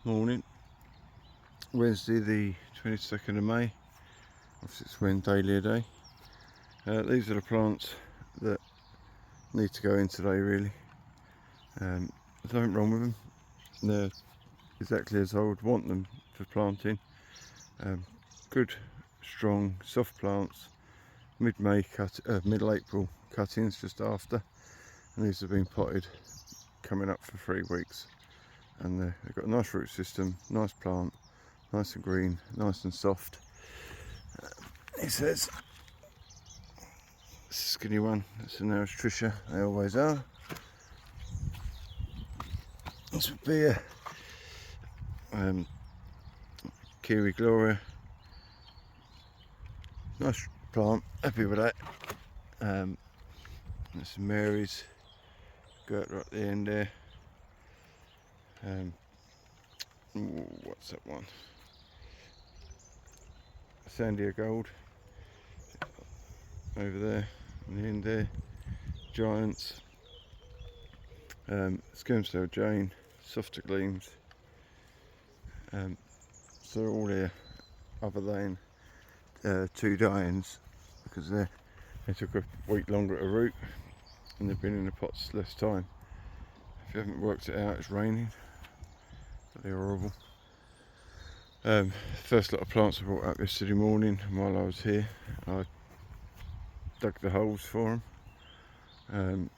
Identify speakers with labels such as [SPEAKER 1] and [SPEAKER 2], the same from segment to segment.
[SPEAKER 1] Morning, Wednesday the 22nd of May, obviously it's when Dahlia Day. These are the plants that need to go in today really. There's nothing wrong with them, they're exactly as I would want them for planting. Good, strong, soft plants, mid-May middle April cuttings just after, and these have been potted coming up for 3 weeks. And they've got a nice root system, nice plant, nice and green, nice and soft. It says, it's a skinny one, that's a Dahlias Trisha, they always are. This would be a Kiwi Gloria, nice plant, happy with that. That's Mary's, got right at the end there. What's that one? Sandia Gold over there in the end there. Giants, Skermsdale Jane, softer gleams. So they're all here, other than 2 die-ins, because they took a week longer to root and they've been in the pots less time. If you haven't worked it out, it's raining. They're horrible. First lot of plants I brought up yesterday morning, and while I was here I dug the holes for them.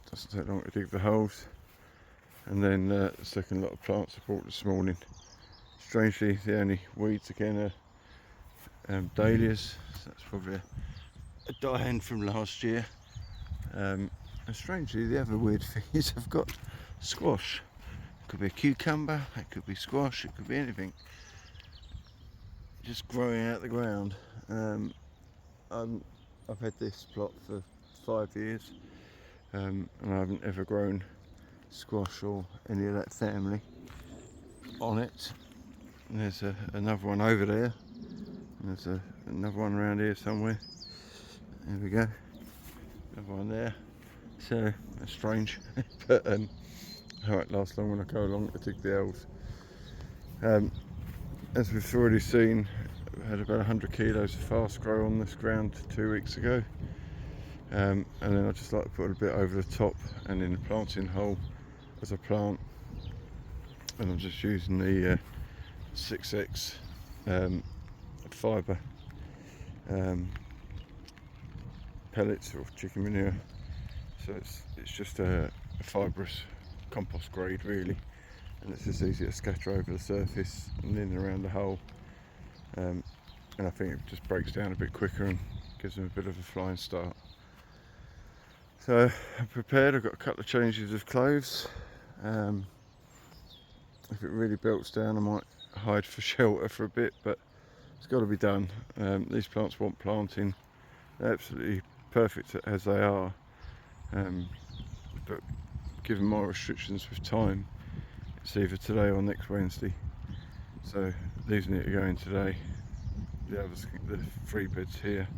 [SPEAKER 1] Doesn't take long to dig the holes. And then the second lot of plants I brought this morning. Strangely, the only weeds again are Dahlias, so that's probably a die-in from last year. And strangely, the other weird thing is I've got squash. It could be a cucumber, it could be squash, it could be anything. Just growing out the ground. I've had this plot for 5 years, and I haven't ever grown squash or any of that family on it. And there's another one over there, and there's another one around here somewhere. There we go, another one there. So that's strange, but it won't last long when I go along to dig the elves. As we've already seen, I had about 100 kilos of fast grow on this ground 2 weeks ago, and then I just like to put a bit over the top and in the planting hole as a plant, and I'm just using the 6X fibre pellets or chicken manure. So it's just a fibrous compost grade really, and it's just easy to scatter over the surface and in and around the hole, and I think it just breaks down a bit quicker and gives them a bit of a flying start. So I'm prepared. I've got a couple of changes of clothes. If it really belts down I might hide for shelter for a bit, but it's got to be done. These plants want planting, they're absolutely perfect as they are, but given my restrictions with time, it's either today or next Wednesday. So these need to go in today. The others, the 3 beds here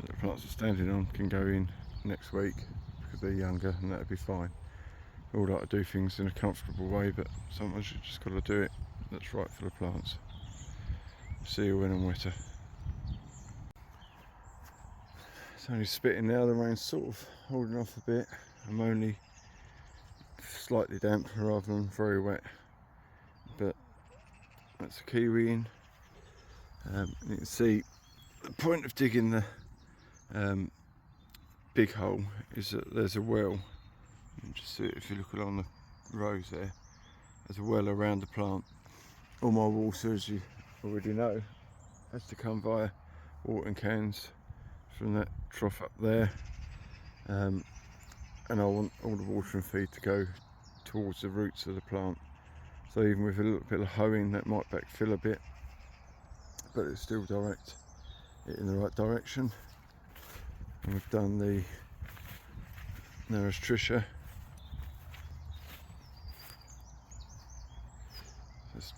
[SPEAKER 1] that the plants are standing on, can go in next week because they're younger, and that'll be fine. We all like to do things in a comfortable way, but sometimes you just got to do it that's right for the plants. See you when I'm wetter. It's only spitting now, the rain's sort of holding off a bit. I'm only slightly damp rather than very wet, but that's a kiwi in. You can see the point of digging the big hole is that there's a well. You can just see it if you look along the rows there. There's a well around the plant. All my water, as you already know, has to come via watering cans from that trough up there, and I want all the water and feed to go towards the roots of the plant. So even with a little bit of hoeing, that might backfill a bit, but it's still direct it in the right direction. And we've done the Dahlias Trisha. There's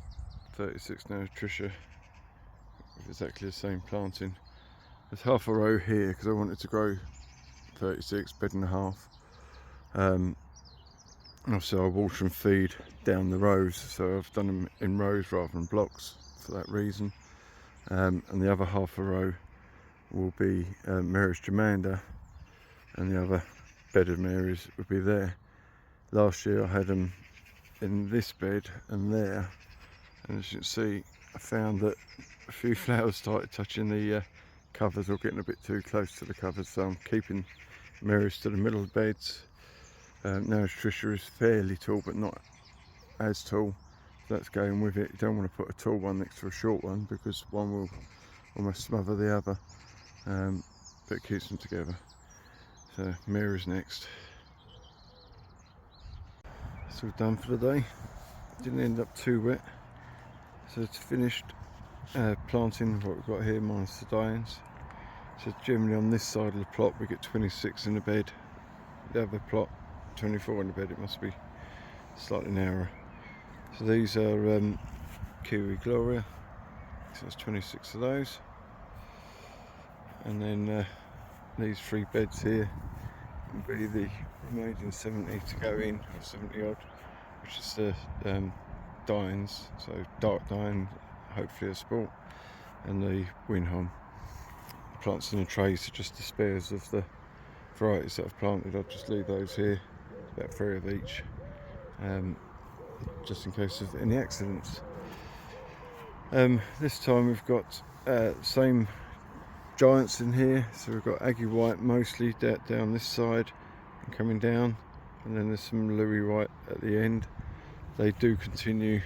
[SPEAKER 1] 36 Dahlias Trisha with exactly the same planting. There's half a row here because I wanted to grow 36, bed and a half. And also I water and feed down the rows, so I've done them in rows rather than blocks for that reason. And the other half a row will be Mary's Germander, and the other bed of Mary's would be there. Last year I had them in this bed and there, and as you can see, I found that a few flowers started touching the covers or getting a bit too close to the covers, so I'm keeping Mary's to the middle of the beds. Now Trisha is fairly tall but not as tall, so that's going with it. You don't want to put a tall one next to a short one because one will almost smother the other, but it keeps them together. So Mary's next. That's all done for the day. Didn't end up too wet, so it's finished planting what we've got here minus the Dahlias. So generally on this side of the plot we get 26 in the bed, the other plot 24 in the bed. It must be slightly narrower. So these are Kiwi Gloria, so there's 26 of those, and then these 3 beds here will be the remaining 70 to go in, or 70 odd, which is the Dines, so dark Dine, hopefully a sport, and the Winholm. Plants in the trays are just the spares of the varieties that I've planted. I'll just leave those here, about 3 of each, just in case of any accidents. This time we've got same giants in here, so we've got Aggie White mostly down this side and coming down, and then there's some Louis White at the end. They do continue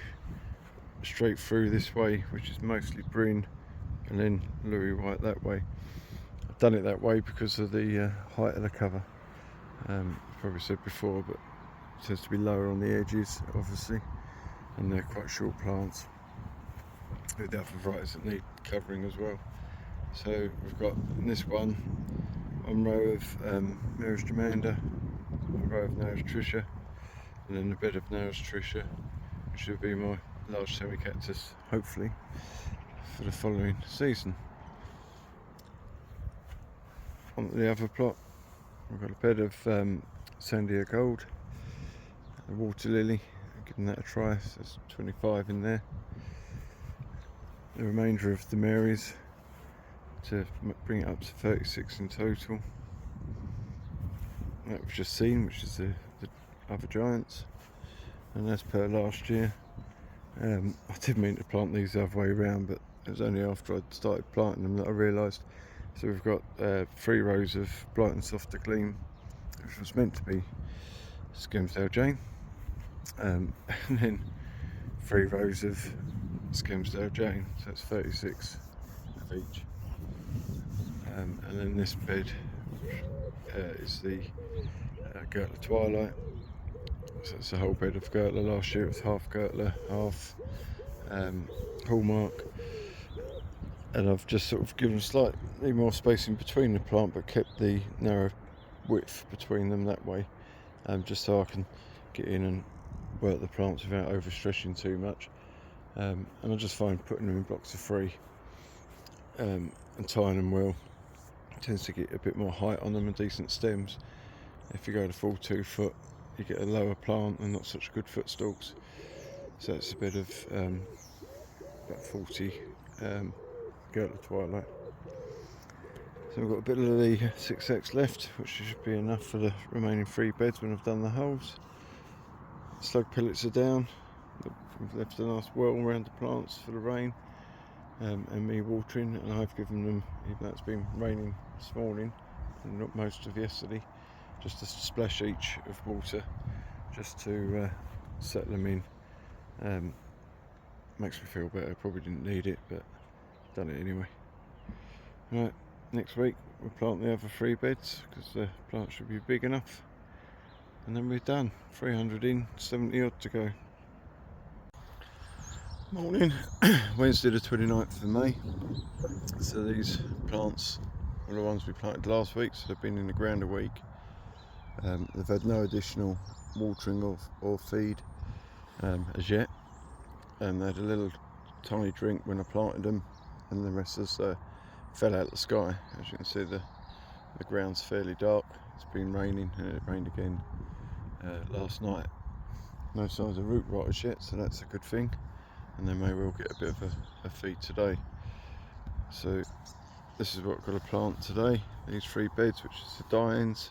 [SPEAKER 1] straight through this way, which is mostly Bryn, and then Louis White that way. I've done it that way because of the height of the cover. Probably said before, but it tends to be lower on the edges obviously, and they're quite short plants with the other varieties that need covering as well. So we've got in this one row of Mary's Germander, a row of Mary's Trisha, and then a bed of Mary's Trisha, which will be my large semi-cactus hopefully for the following season. On the other plot we've got a bed of Sandia Gold, a water lily, giving that a try, so there's 25 in there. The remainder of the Marys to bring it up to 36 in total. That we've just seen, which is the other giants, and as per last year, I did mean to plant these the other way around, but it was only after I'd started planting them that I realised. So we've got 3 rows of Blight and Softer Gleam, which was meant to be Skelmersdale Jane, and then 3 rows of Skelmersdale Jane, so that's 36 of each. And then this bed is the Gertler Twilight, so it's a whole bed of Gertler. Last year it was half Gertler, half Hallmark, and I've just sort of given slightly more spacing between the plant but kept the narrow width between them that way, just so I can get in and work the plants without overstretching too much. And I just find putting them in blocks of 3 and tying them well tends to get a bit more height on them and decent stems. If you go the full 2 foot you get a lower plant and not such good footstalks, so it's a bit of about 40 Gertler Twilight. So we've got a bit of the 6X left, which should be enough for the remaining 3 beds when I've done the holes. Slug pellets are down. We've left a nice well around the plants for the rain, and me watering, and I've given them, even though it's been raining this morning and not most of yesterday, just a splash each of water just to settle them in. Makes me feel better. Probably didn't need it, but done it anyway. Right, next week we'll plant the other 3 beds because the plant should be big enough, and then we're done. 300 in, 70 odd to go. Morning, Wednesday the 29th of May. So these plants are the ones we planted last week, so they've been in the ground a week. They've had no additional watering or feed as yet, and they had a little tiny drink when I planted them, and the rest has fell out of the sky. As you can see, the ground's fairly dark. It's been raining, and it rained again last night, No signs of root rot yet, so that's a good thing, and they may well get a bit of a feed today. So this is what I've got to plant today, these 3 beds, which is the Dahlias,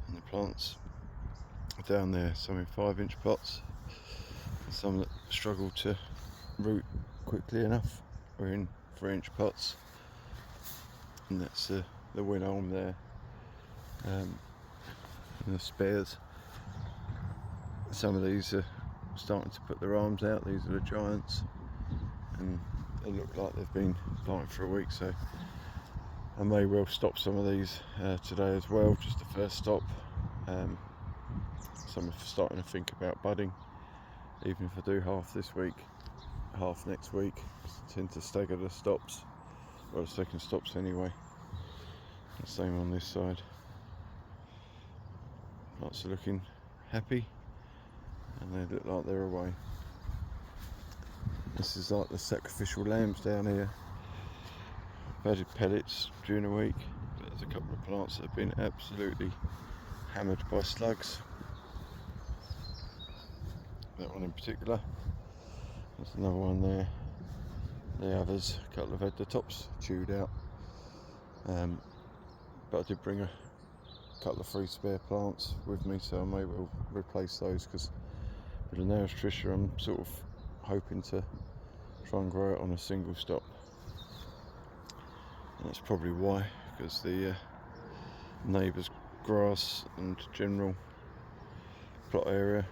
[SPEAKER 1] and the plants down there, some in 5-inch pots, and some that struggle to root quickly enough are in 3-inch pots, and that's the Winholm there, and the spares. Some of these are starting to put their arms out. These are the giants, and they look like they've been planted for a week, so I may well stop some of these today as well, just the first stop. Some are starting to think about budding, even if I do half this week, half next week. I tend to stagger the stops, or the second stops anyway. The same on this side. Plants are looking happy, and they look like they're away. This is like the sacrificial lambs down here. I've added pellets during the week, but there's a couple of plants that have been absolutely hammered by slugs. That one in particular. There's another one there. The others, a couple have had the tops chewed out. But I did bring a couple of 3 spare plants with me, so I may well replace those, because with the Dahlias Trisha I'm sort of hoping to try and grow it on a single stop. And that's probably why, because the neighbour's grass and general plot area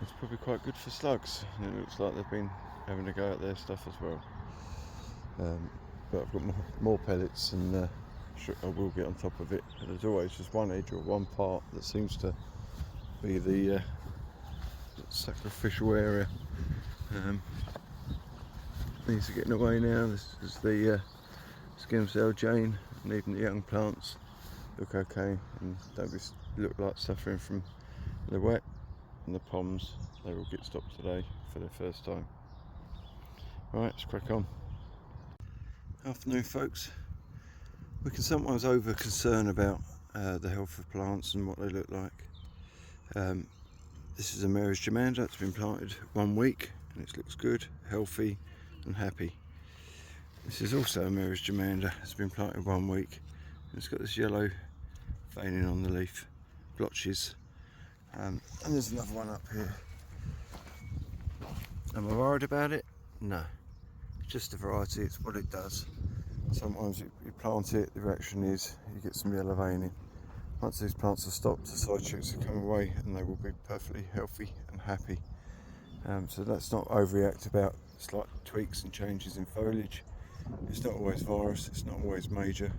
[SPEAKER 1] is probably quite good for slugs, and it looks like they've been having a go at their stuff as well. But I've got more pellets, and I will get on top of it. But there's always just one edge or one part that seems to be the sacrificial area. These are getting away now. This is the stem cell Jane, and even the young plants look okay and don't look like suffering from the wet. And the poms, they will get stopped today for the first time. Right, let's crack on. Afternoon, folks. We can sometimes over concern about the health of plants and what they look like. This is a Mary's Germander. It's been planted 1 week and it looks good, healthy and happy. This is also a Mary's Germander. It's been planted 1 week and it's got this yellow veining on the leaf, blotches. And there's another one up here. Am I worried about it? No. It's just a variety, it's what it does. Sometimes you plant it, the reaction is you get some yellow veining. Once these plants are stopped, the side shoots will come away and they will be perfectly healthy and happy. So let's not overreact about slight tweaks and changes in foliage. It's not always virus, it's not always major.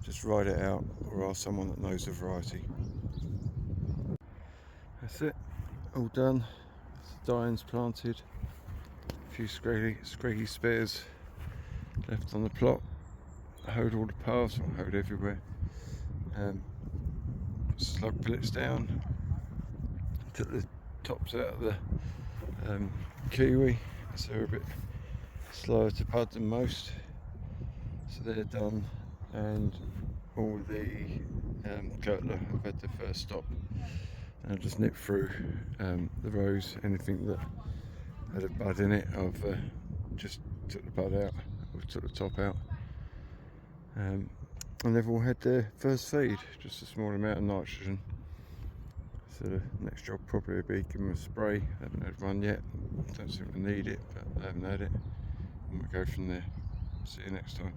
[SPEAKER 1] Just ride it out or ask someone that knows the variety. That's it, all done. Dahlias planted. A few scraggy spares left on the plot. I hoed all the paths, I hoed everywhere. Slug pellets down. Took the tops out of the kiwi, so they're a bit slower to bud than most. So they're done, and all the Kirtler have had their first stop. And I'll just nip through the rows. Anything that had a bud in it, I've just took the bud out, or took the top out. And they've all had their first feed, just a small amount of nitrogen. So the next job probably would be give them a spray. I haven't had one yet, don't seem to need it, but I haven't had it. And we'll go from there. See you next time.